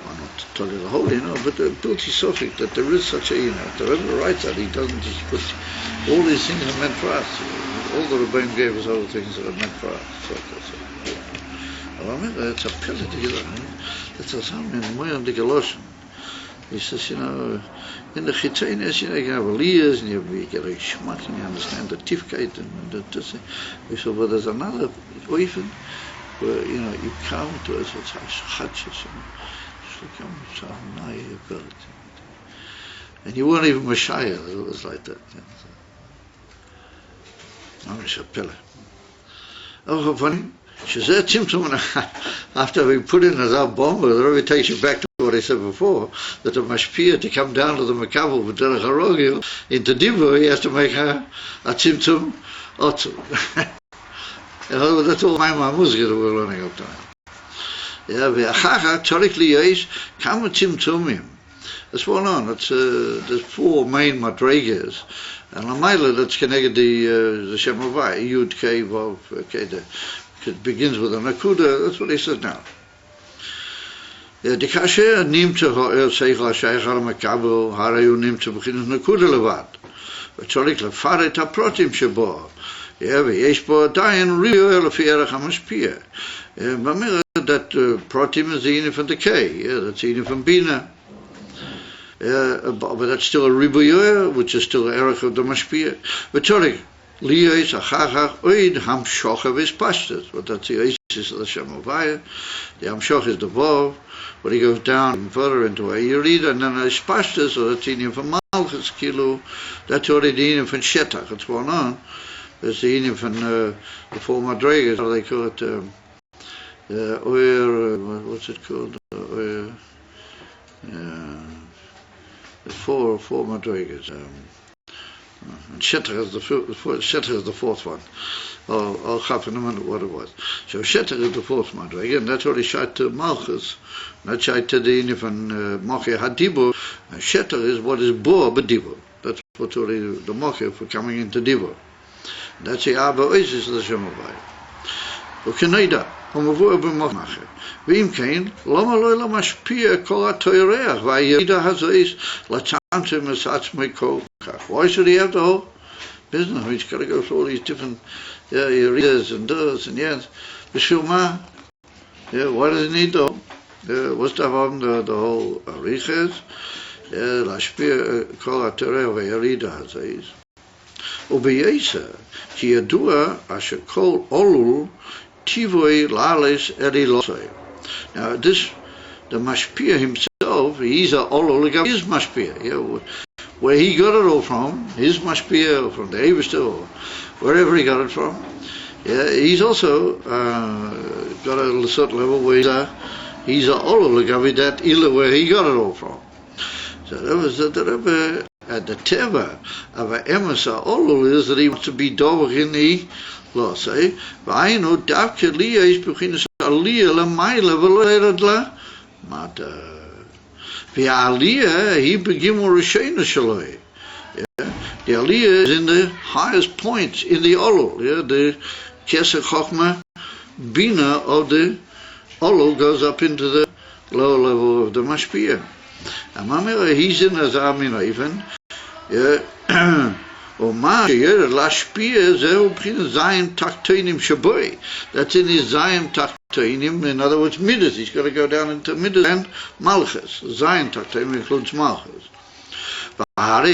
I'm not telling you the whole, you know, but Bilti Sofik, that there is such a, you know, the Rebbe writes that he doesn't just put all these things are meant for us. All the Rebbeim gave us all the things that are meant for us. So, I mean, it's a pity together. That's a something in my undergeloshen. He says, you know, in the Chitainis, you know, you can have aliyahs and you get a schmuck and you understand the tifkeit and the he said, but there's another oifen where, you know, you come to us, it's chachis, you know, and you weren't even Messiah, it was like that. I'm a pillar. Oh, funny. She said, after we put in as our bomber, the Rebbe takes you back to what I said before, that the mashpia to come down to the makabel with derech harogil into divo, he has to make a tzimtzum otzu. That's all my muzga that we're learning up to now. Yeah, ve'achacha tzorich liyesh kama tzimtzumim. That's one on. It's there's four main madregas, and a mile that's connected the Shem Havai, Yud Kei Vav Kei. It begins with a nakuda. That's what he says now. Dikashe nimtze seichel shaykh al makabel harayu nimtze begins nakuda levad. V'tzorik lefaret haprotim shebo. V'yesh bo dayan riyo lefi erech hamashpia. B'mira that protim is the unit from the K. That's the unit from Bina. But that's still a ribuyoy, which is still the erech of the mashpia. V'tzorik liyos achachach oid hamshocha v'espashtas. But that's the oasis of the Shem Havaya. The hamshoch is the vav. But he goes down further into a Yerida, and then a Spashtas, or that's the from Malchus Kilo, that's already the Indian from Shetach, that's going on. There's the Indian from the four Madregas, how they call it, what's it called? The four Madregas. And Shetach is the fourth one. I'll have in a minute what it was. So Shetach is the fourth Madrega, and that's already shot to Malchus. That's shot to the Inif and Machia Hadibo. Shetach is what is Bo B'Dibo. That's what's already the Machia for coming into Dibo. That's the Abba Oasis of the Shem Havai. וכנדע, ומבוא במחר. ואם כן, למה לא למשפיע כל התוירח והירידה הזו לצמצם את עצמי כל כך? Why should he have the whole business? He's got to go through all these different yeridas and does and yes. בשביל מה? Why does he need though? What's the whole ariches? להשפיע כל התוירח והירידה הזו. ובייסה, כי ידוע אשר כל עולול tivoi lales erilosoi. Now this, the mashpia himself, he's a olol, his mashpia. Where he got it all from, his mashpia, from the Eivester, or wherever he got it from. He's also got a certain level where he's a olol, that illa where he got it all from. So that was the Rebbe the teva of a emes ha'olol is that he wants to be dovach in the law. Say, v'ayinu davke liya is bechinas aliyah l'mayla v'lo ered la mata. V'aliyah he begimu rishayna shaloi. The aliyah is in the highest point in the olol. The kesef chokhmah bina of the olol goes up into the lower level of the mashpia. And Mamela, he's in as Amin even. Oma sheyer lashpia zehu b'chinas Zayim taktoinim shaboy. That's in his Zayim taktoinim. In other words, midas. He's got to go down into midas and malchus. Zayim taktoinim includes malchus. Since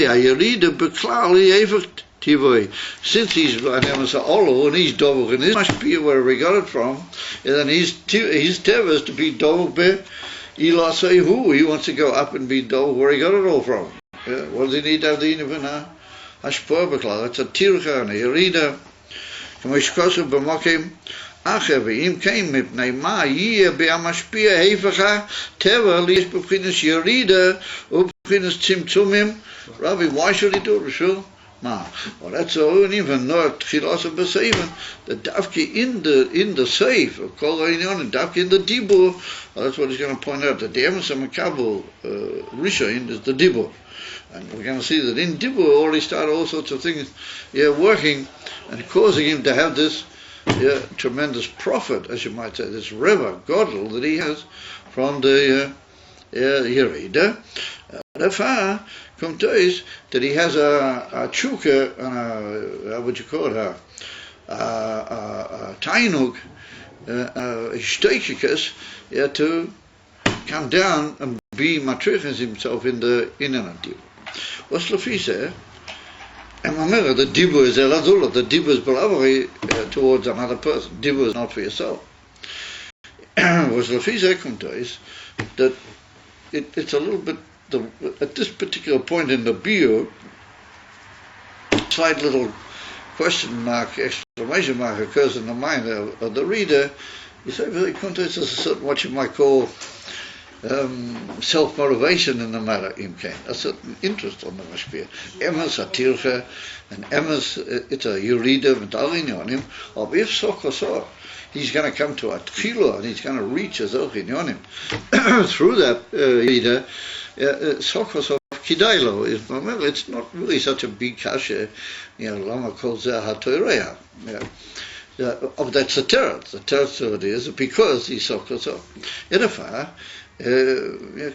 he's an emes ha'olol and he's dovach and his mashpia wherever he got it from, and then his teva is to be dovach be. He wants to go up and be dovach where he got it all from. What does he need to have the inivina? Hashpor b'klal. It's a tircha and a yerida. K'mishkosu b'mokim acher v'im kein mipnei ma yiyeh be'amashpia heifacha teva liyesh b'chinas yerida u'b'chinas tzimtzumim. Rabbi, why should he do it? Rishul? Ma. Well, that's all even not chilas b'seifen. The davki in the seif of kol ha'inyon, davki in the dibur. Well, that's what he's going to point out. That the emes ha'makabel rishayin is the dibur, and we're going to see that in dibur already start all sorts of things, working and causing him to have this tremendous profit, as you might say, this reva godel that he has from the yerida. Therefore, come to is that he has a chuka and a what you call it, a tainug, shteikikas, to come down and be matrichas himself in and dibur. What's lefise? And remember, the dibur is eladullah. The dibur is belavari towards another person. Dibur is not for yourself. What's lefise come to is that it's a little bit. At this particular point in the bio, slight little question mark, exclamation mark occurs in the mind of the reader. You say, very there's a certain what you might call self-motivation in the matter, a certain interest on the mashpia. Emes atircha, and emes, it's a yerida v'dalin on him, of if so, he's going to come to a tchila, and he's going to reach a zochin on him. Through that yerida, Sokos of Kidailo is, well, it's not really such a big kasha, Lama calls that HaToireya. That's the terror. The terror it is because he's Sokos of. Edifah, the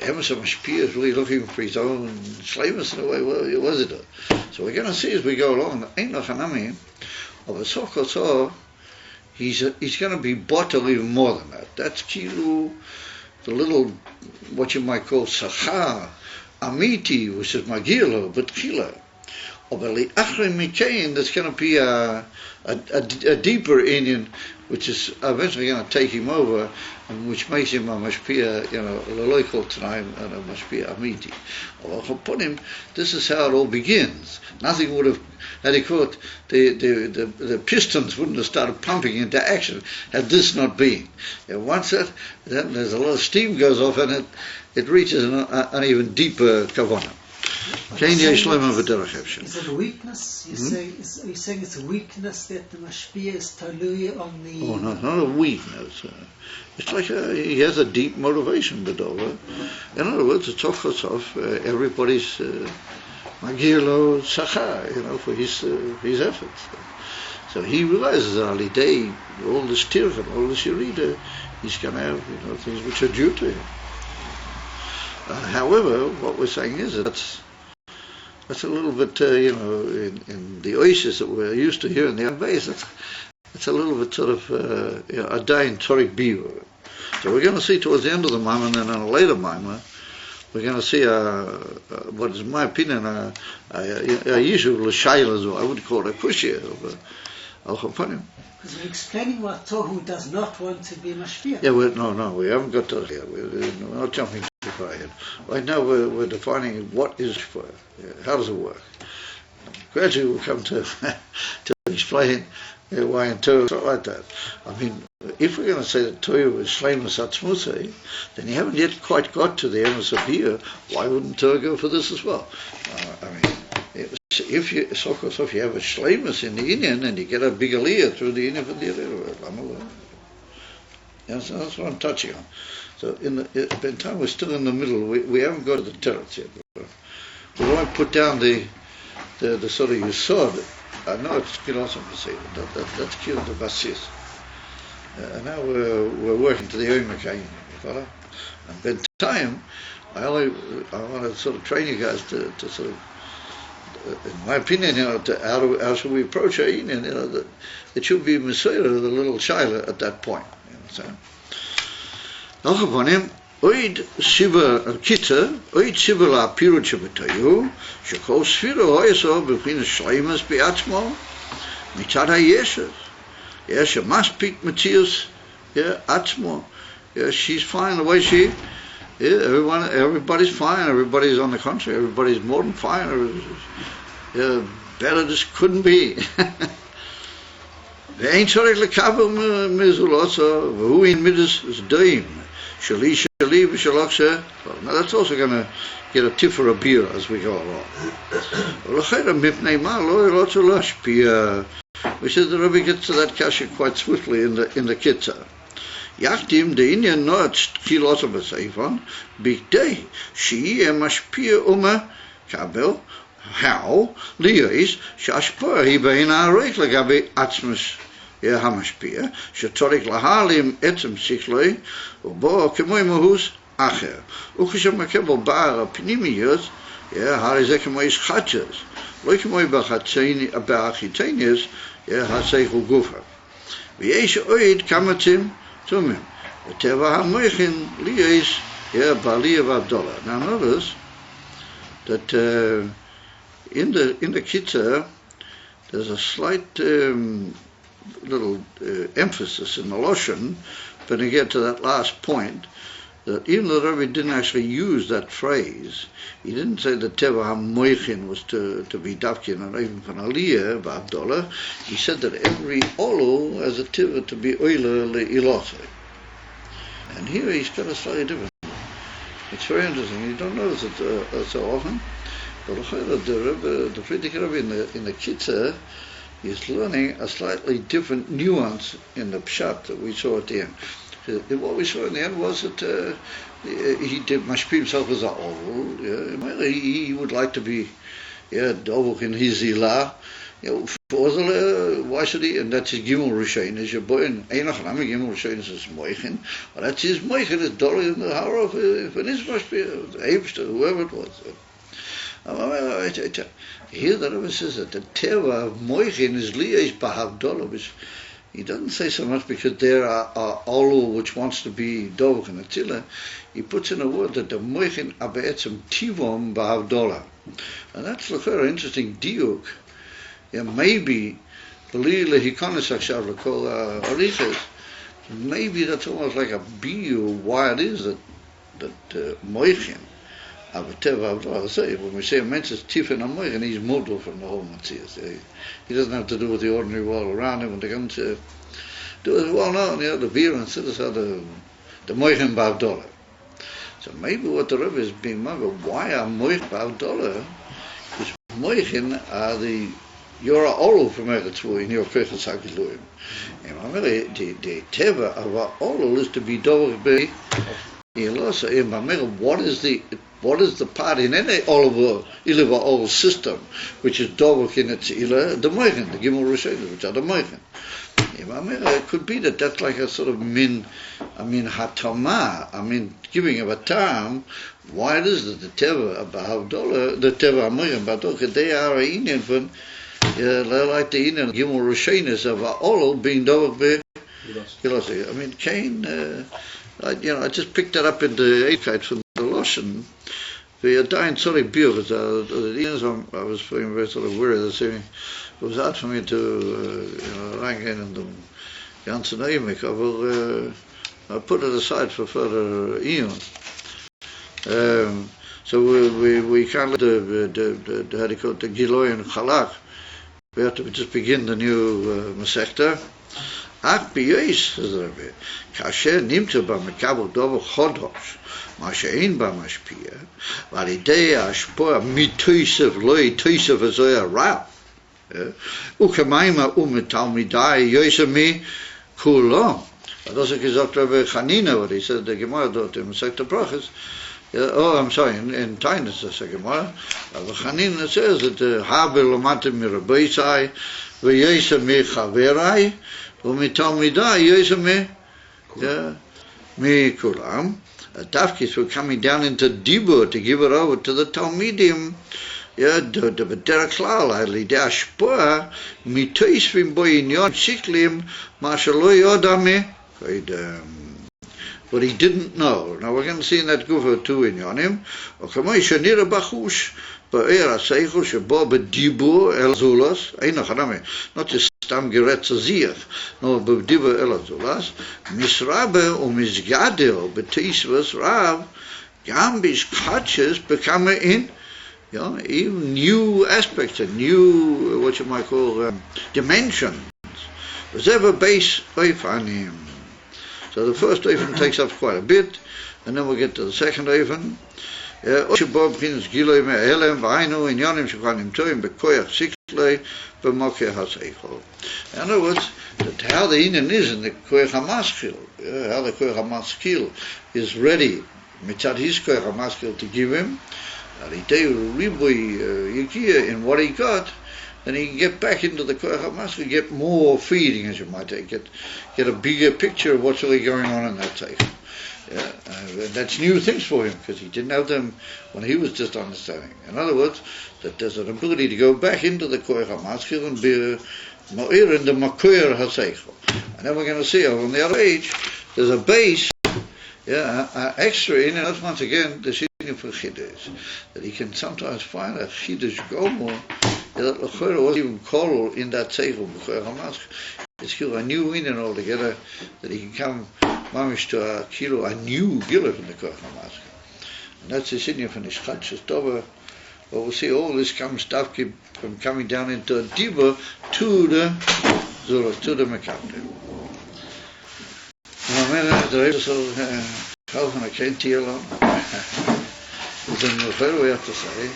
emes mashpia is really looking for his own slaveness in a way. Well, was it? So we're going to see as we go along, ain't no hanami of a Sokos of. He's going to be bottled even more than that. That's kilu, the little, what you might call sachar, amiti, which is magilo, but kila. Obeli achre mikein, there's going to be a deeper Indian, which is eventually going to take him over, and which makes him a mashpia, loikol tanaim, and a mashpia amiti. Upon him, this is how it all begins. Nothing would have, had he caught, the pistons wouldn't have started pumping into action had this not been. And once that, then there's a lot of steam goes off, and it reaches an even deeper kavanah. Is it a weakness? Are you saying it's a weakness that the mashpia is talui on the... Oh, no, not a weakness. It's like he has a deep motivation, Bedova. In other words, it's off everybody's magilo sachar, for his efforts. So he realizes that Ali Day, all this tircha, all this yerida, he's going to have things which are due to him. However, what we're saying is that that's a little bit, in the oasis that we're used to here in the Beis, it's a little bit sort of a dying toric biur. So we're going to see towards the end of the Maimah, and then in a later Maimah, we're going to see what is, in my opinion, a yishuv l'shayla, I would call it a kushya of al-chapanim. Because we're explaining what Tohu does not want to be mashpia. Yeah, we haven't got to here. We're not jumping too far ahead. Right now we're defining what is for. How does it work? Gradually we'll come to explain why and two, like that. I mean, if we're going to say that Torah is Shleimus Atzmusei, then you haven't yet quite got to the Emes of here. Why wouldn't Torah go for this as well? If you have a Shleimus in the Inyan and you get a big aliyah through the Inyan from the other, that's what I'm touching on. So by the time we're still in the middle, we haven't got to the teretz yet. We won't put down the sort of Yisod. I know it's Kilosam to say that's Kil the Basis. And now we're working to the Oimek Ayin, and by the time I want to sort of train you guys to sort of, in my opinion, how should we approach Ayin? And it should be Messiah, the little child at that point. Noch upon him, oid shiva kita, oid shiva la pirut shebetayu, shekol sfira hoyeso b'pin shleimas be'atzmo, mitzad hayeshes. Yeah, she must speak Matthias, atzmo. Yeah, she's fine the way she. Yeah, everybody's fine. Everybody's on the contrary. Everybody's more than fine. Yeah, better just couldn't be. Ve'ein tzorech lekabel mezulotza v'hu in midas zdoim. Shali v'shalokse. Now that's also going to get a tip for a beer as we go along. L'chayra mipnei ma lo yelotza lashpia. We said the Rebbe gets to that kasha quite swiftly in the Kitzah. Yachtim the Indian not kilot b'seifon big day she mashpia kabel how liyos shashpor he bein ha'arek legabe atzmus hamashpia shetorik lahalim etzem sichloi ubo kemoi mahus acher ukisham makebel bar pnimiyos harizek kemoi schachas lo kemoi b'chatzeni b'achitenis haseichel gufa v'yesh oid kamatim tumim v'teva hamoichin liyos ba'aliyav Abdullah. Now notice that in the Kitzah there's a slight little emphasis in the Loshen, but to get to that last point, that even though the Rebbe didn't actually use that phrase, he didn't say that Teva HaMoichin was to be Davkin, and even from Aliyah, Abdullah, he said that every Olu has a Teva to be Oila Le'ilothe. And here he's got a slightly different. It's very interesting. You don't notice it so often. But the Friedrich Rebbe in the Kitzah is learning a slightly different nuance in the Pshat that we saw at the end. What we saw in the end was that he did mashpil himself as a oval. He would like to be dovuk in his ilah. Why should he? And that's his gimel rishain. Is your boy in Einach Rami gimel rishain is his moichin. But that's his moichin is dollar in the hara of his mashpil, Eibster, whoever it was. Here the Rebbe says that the teva of moichin is liyos b'havdolah, which he doesn't say so much because there are olu which wants to be dovuk and atila. He puts in a word that the moichin abe'etzem tivom b'havdolah, and that's a very interesting diuk. Maybe maybe that's almost like a biu why it is that moichin. When we say a men's tifin and he's model from the whole Matthias. He doesn't have to do with the ordinary world around him when they come to do it well known, the beer and cities are the moichin b'avdolah. So maybe what the Rebbe is being mocked, why are moichin b'avdolah? Because moichin are the you're all from Eretz in your Pechas HaGiluim. And the teva of our all is to be dovach be what is the part in any all system which is dovach in its ilah, the moichin, the gimel rishonim, which are the moichin. It could be that that's like a sort of hatama, giving of a term. Why it is that the teva of Havdolah, the teva moichin b'avdolah, they are a Indian from like the Indian gimel rishonis of all being dovach be. Cain. I just picked that up in the Eikheit from the Loshen. The dying sorry beer was I was feeling very sort of worried this evening. It was hard for me to rank in the ganzen Eimek. I'll put it aside for further eons. So we can't let the how do you call it, the Giloy and Chalak. We have to just begin the new Masechta. אך בייס, זה רבי, כאשר נמצא במקבל דבר חודש, מה שאין בה משפיע, ועל ידי ההשפוע מתוסף לא יתוסף וזוהי הרב, וכמים ומתלמידי יוסף מכולם. Das ist gesagt, Rabbi Hanina, what he said, the Gemara dort in Masechet Brachos. Oh, I'm sorry, in Tainus, that's the Gemara. Rabbi Hanina says that Habe lomate mi Beis, v'yesa mi chaverai, v'mitalmidai yesa mi kulam. Tafkis were coming down into Dibur to give it over to the Talmidim. Ja, de bederach klal, al yidei hashpoa, mitoisvim bo inyon shiklim, ma shelo yodame. But he didn't know. Now we're going to see in that Gufa too in Yonim. Okamoi shanira bachush ba'er aseichel shebo b'dibur el zulas. Eino chaname. Not just stam geret zaziach. No, b'dibur el zulas. Misrabe umizgadil b'tisvas rav. Gam bishkatches become in, even new aspects and new, what you might call, dimensions. Was ever base oifanim. So the first oifen takes up quite a bit, and then we'll get to the second oifen. In other words, that how the Inyan is in the Koyach HaMaskil, how the Koyach HaMaskil is ready, mitzad his Koyach HaMaskil to give him, in what he got, then he can get back into the Koyach HaMaskil, get more feeding, as you might say, get a bigger picture of what's really going on in that table. That's new things for him, because he didn't have them when he was just understanding. In other words, that there's an ability to go back into the Koyach HaMaskil and be Ma'ir in the Makoyer HaSeichel. And then we're going to see on the other page, there's a base, extra in it. Once again, the senior for Chiddush, that he can sometimes find a Chiddush Gomer that L'chora wasn't even called in that Seichel B'Koyer HaMaskil. It's a new meaning altogether, that he can come mamish to a new Gila from the Koyach HaMaskil. And that's the senior for Nishchatches Dover. But we'll see all this stuff from coming down into a Diba to the Zulas, to the Mekabel. The rest is all I can't tell on. Then we have to say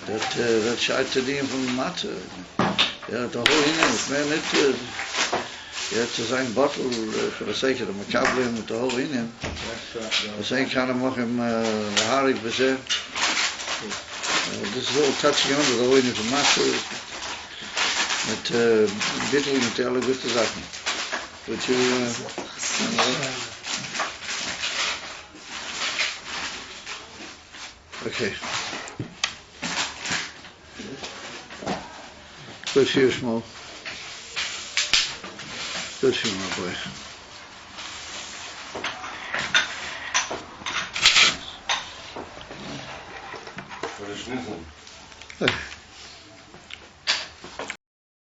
that Shaitadim from the matter. The whole Inyan, man, it's a bottle for the sake of the Mekabel with the whole Inyan. The same kind of Mochem Harik Bezer. This is all touching on to the whole Inyan from matter. Met bitterlijk met alle goede zaken. Would you okay. Good for you, Small. Good for you, my boy. Für die Schnitzel. Hey.